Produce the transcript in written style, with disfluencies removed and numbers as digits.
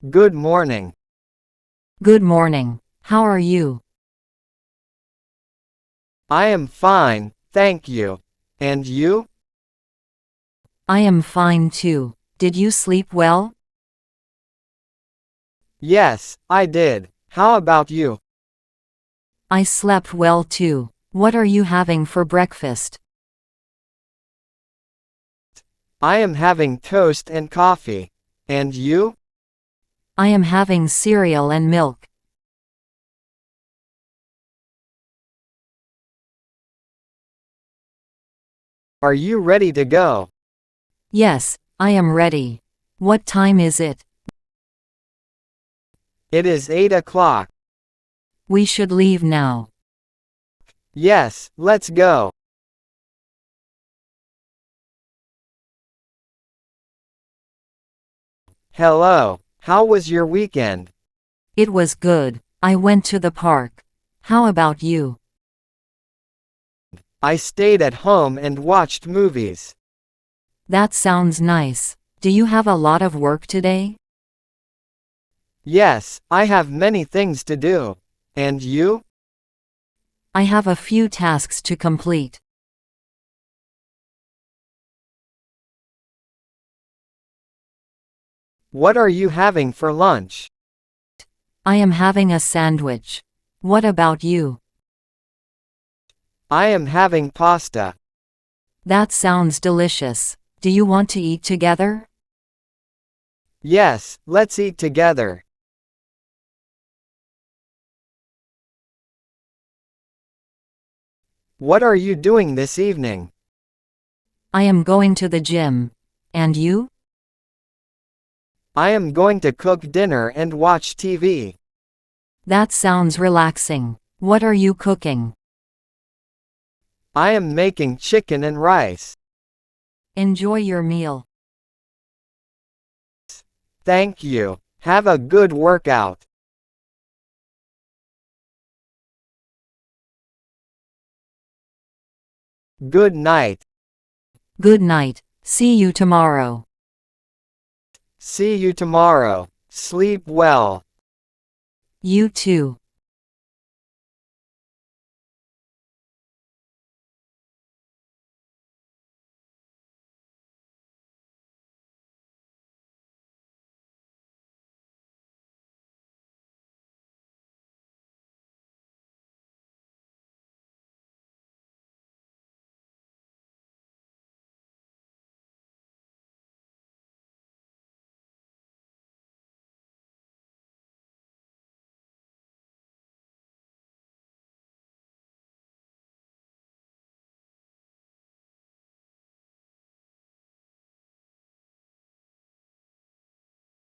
Good morning. Good morning. How are you? I am fine, thank you. And you? I am fine too. Did you sleep well? Yes, I did. How about you? I slept well too. What are you having for breakfast? I am having toast and coffee. And you? I am having cereal and milk. Are you ready to go? Yes, I am ready. What time is it? It is 8 o'clock. We should leave now. Yes, let's go. Hello, how was your weekend? It was good. I went to the park. How about you? I stayed at home and watched movies. That sounds nice. Do you have a lot of work today? Yes, I have many things to do. And you? I have a few tasks to complete. What are you having for lunch? I am having a sandwich. What about you? I am having pasta. That sounds delicious. Do you want to eat together? Yes, let's eat together. What are you doing this evening? I am going to the gym. And you? I am going to cook dinner and watch TV. That sounds relaxing. What are you cooking? I am making chicken and rice. Enjoy your meal. Thank you. Have a good workout. Good night. Good night. See you tomorrow. See you tomorrow. Sleep well. You too.